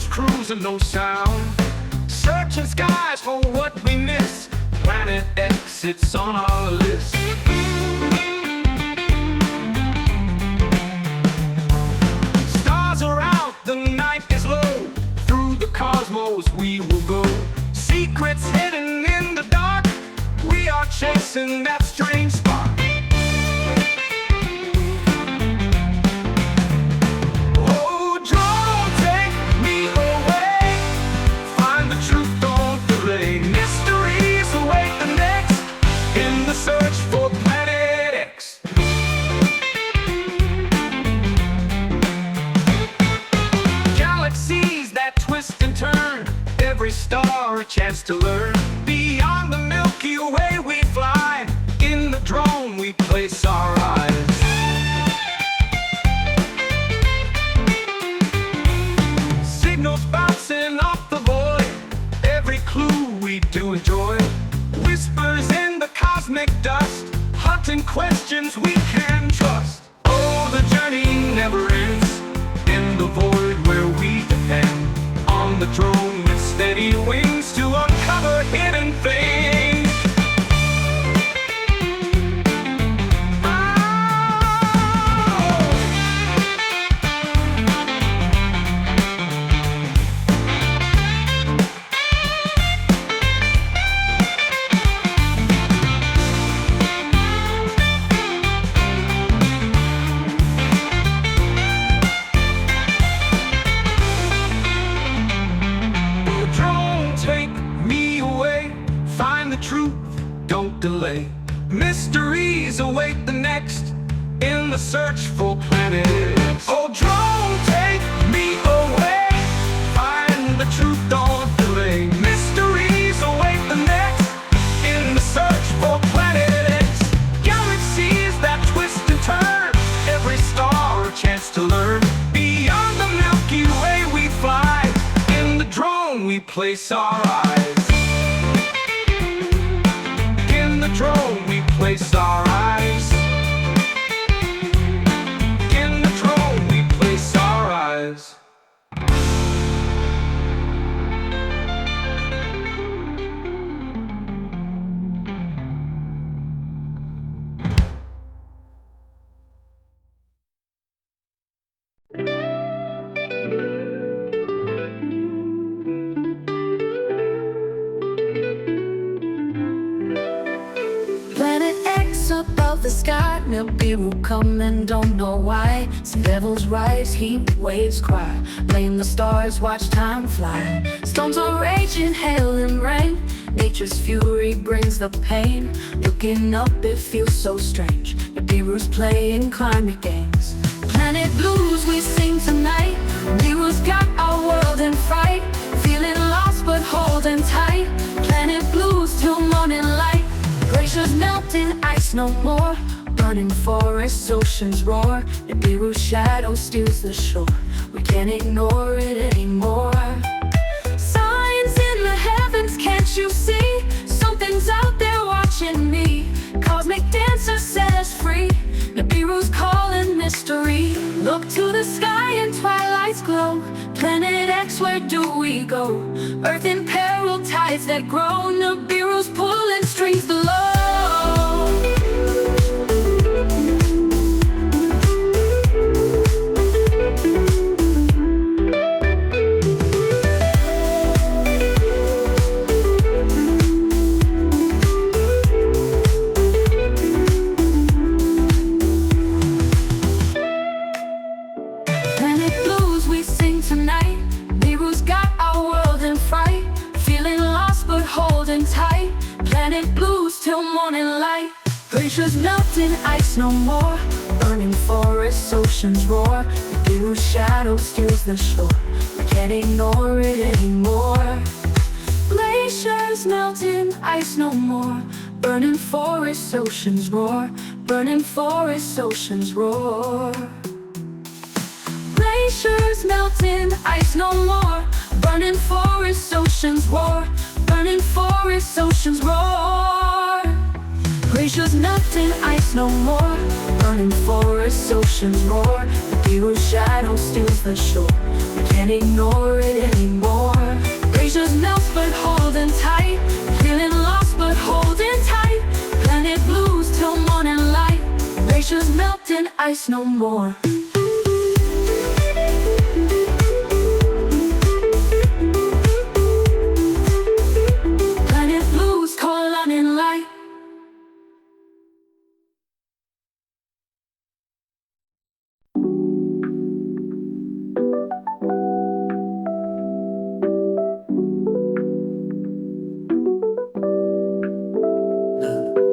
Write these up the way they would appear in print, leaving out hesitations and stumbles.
Explorers cruising, no sound. Searching skies for what we miss. Planet X, it's on our list. Stars are out, the night is low. Through the cosmos we will go. Secrets hidden in the dark. We are chasing that strange spark. Oh, drone, take me away. Find the truth, don't delay. Mysteries await the next. In the search for Planet X. Galaxies that twist and turn. Every star a chance to learn. Beyond the Milky Way we fly. In the drone we place our eyes. Signals bouncing off the void. Every clue we do enjoy. Whispers in the cosmic dust. Hunting questions we can trust. Oh, the journey never ends. In the void where we depend on the drone with steady wings to uncover hidden things. Truth, don't delay. Mysteries await the next. In the search for Planet X. Oh, drone, take me away. Find the truth, don't delay. Mysteries await the next. In the search for Planet X. Galaxies that twist and turn. Every star a chance to learn. Beyond the Milky Way we fly. In the drone we place our eyes. Drone, we place our eyes. In the drone, we place our eyes. Above the sky, Nibiru coming, don't know why. Some devils rise, heat waves cry. Blame the stars, watch time fly. Storms are raging, hail and rain. Nature's fury brings the pain. Looking up, it feels so strange. Nibiru's playing climate games. Planet blues we sing tonight. Nibiru's got our world in fright. Feeling lost but holding tight. Planet blues till morning light. Glaciers melting, ice no more. Burning forests, oceans roar. Nibiru's shadow steals the shore. We can't ignore it anymore. Signs in the heavens, can't you see? Something's out there watching me. Cosmic dancer set us free. Nibiru's calling mystery. Look to the sky and twilight's glow. Planet X, where do we go? Earth in peril, tides that grow. Nibiru's pulling strings below. Planet blues we sing tonight. Nibiru's got our world in fright. Feeling lost but holding tight. Planet blues till morning light. Glaciers melting, ice no more. Burning forests, oceans roar. Nibiru's shadow steals the shore. We can't ignore it anymore. Glaciers melting, ice no more. Burning forests, oceans roar. Burning forests, oceans roar. Glaciers melting, ice no more. Burning forests, oceans roar. Burning forests, oceans roar. Glaciers melting, ice no more. Burning forests, oceans roar. Nibiru's shadow steals the shore. We can't can't ignore it anymore. Glaciers melt but holding tight, feeling lost but holding tight. Planet blues till morning light, glaciers melt and ice no more. Planet blues cold on in light.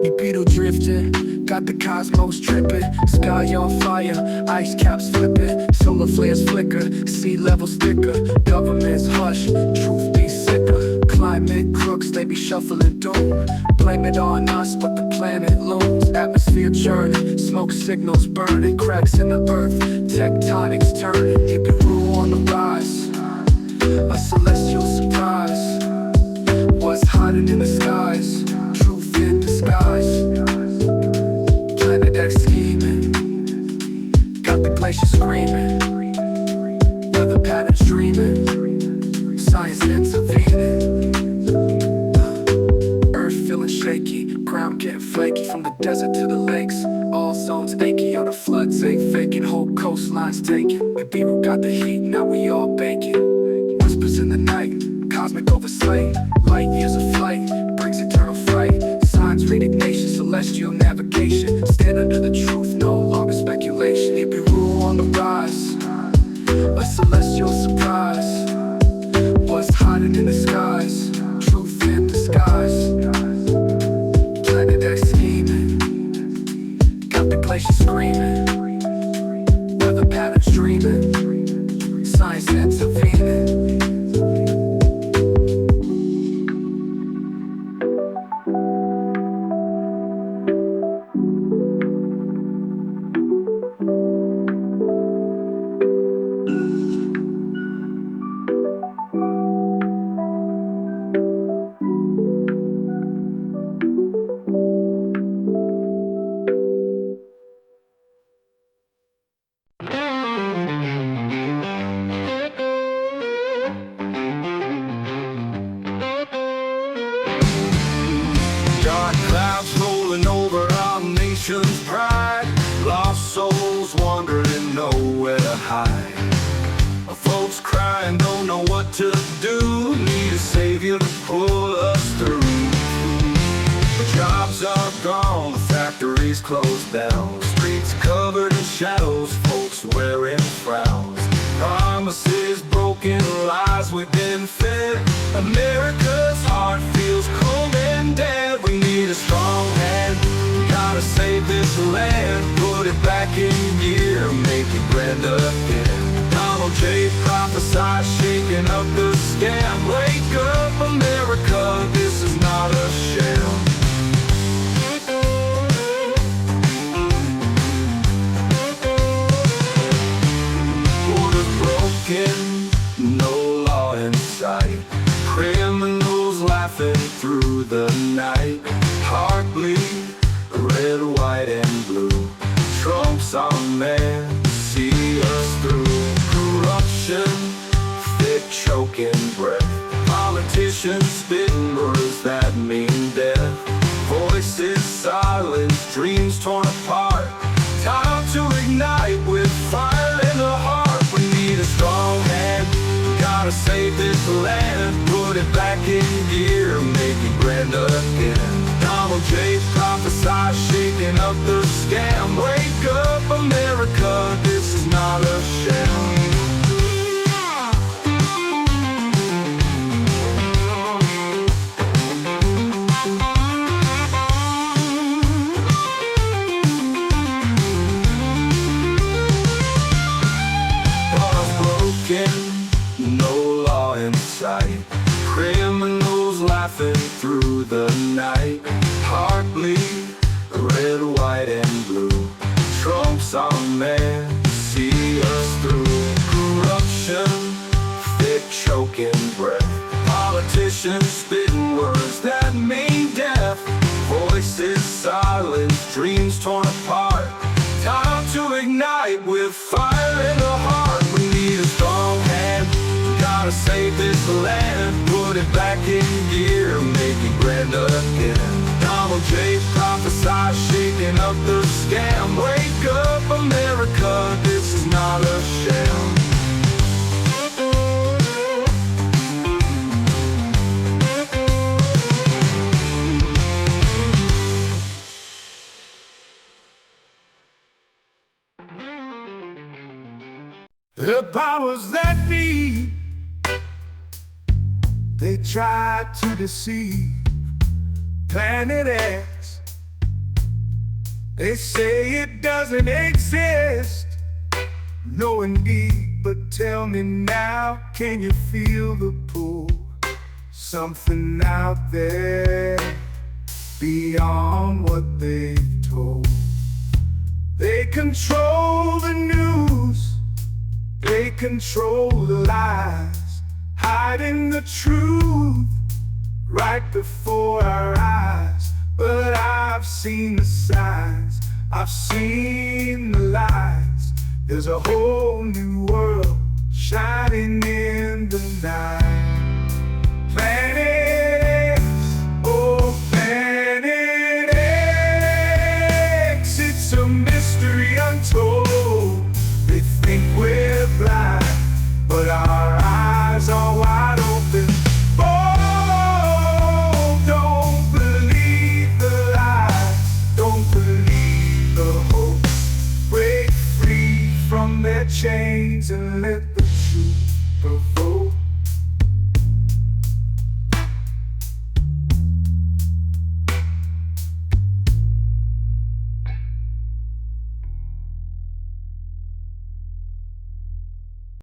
Nibiru drifting, got the cosmos tripping. Sky on fire, ice caps flipping. Solar flares flicker, sea levels thicker. Governments hush, truth be sicker. Climate crooks, they be shuffling doom. Blame it on us, but the planet looms. Atmosphere churning, smoke signals burning. Cracks in the earth, tectonics turning. Nibiru on the rise, a celestial surprise. What's hiding in the skies? Truth in disguise. Planet X scheming, got the glaciers screaming. Weather patterns dreaming, science intervening. Earth feeling shaky, ground getting flaky. From the desert to the lakes, all zones achy. On the floods ain't faking, whole coastlines taken. Nibiru got the heat, now we all baking. Whispers in the night, cosmic oversight. Light years of flight, brings eternal fright. Signs read Ignatian, celestial navigation. Stand under the truth, no longer speculation. Nibiru on the rise, a celestial surprise. What's hiding in the skies? Truth in disguise. Planet X scheming, got the glaciers screaming. Weather patterns dreaming, science intervening. Dark clouds rolling over our nation's pride. Lost souls wandering nowhere to hide. Folks crying, don't know what to do. Need a savior to pull us through. Jobs are gone, the factories closed down. Streets covered in shadows, folks wearing frowns. Promises broken, lies we've been fed. America's heart feels cold and dead. We need a strong hand, gotta save this land. Put it back in gear, make it grand again. Donald J. prophesied, shaking up the scam. Wake up America, this is not a sham. No law in sight, criminals laughing through the night. Heart bleed, red, white, and blue. Trump's our man, see us through. Corruption, thick, choking breath. Politicians spitting words that mean death. Voices silenced, dreams torn apart. Time to ignite with fire in the heart. We need a strong hand, gotta save this land. Put it back in gear, make it grand again. Donald J. prophesied, shaking up the scam. Wake up America, this is not a sham. No law in sight, criminals laughing through the night. Heart bleed, red, white, and blue. Trump's our man, see us through. Corruption, thick, choking breath. Politicians spitting words that mean death. Voices silenced, dreams torn apart. Time to ignite with fire in the heart. We need a strong hand, the land, put it back in gear, making grand again. Donald J. prophesied, shaking up the scam. Wake up, America, this is not a sham. The powers that be, they try to deceive Planet X. They say it doesn't exist. No indeed, but tell me now, can you feel the pull? Something out there beyond what they've told. They control the news, they control the lies, hiding the truth right before our eyes. But I've seen the signs, I've seen the lights. There's a whole new world shining in the night. Planet X, oh Planet X, it's a mystery untold. They think we're blind, but our eyes are wide open. Oh, don't believe the lies, don't believe the hope. Break free from their chains and let the truth prevail.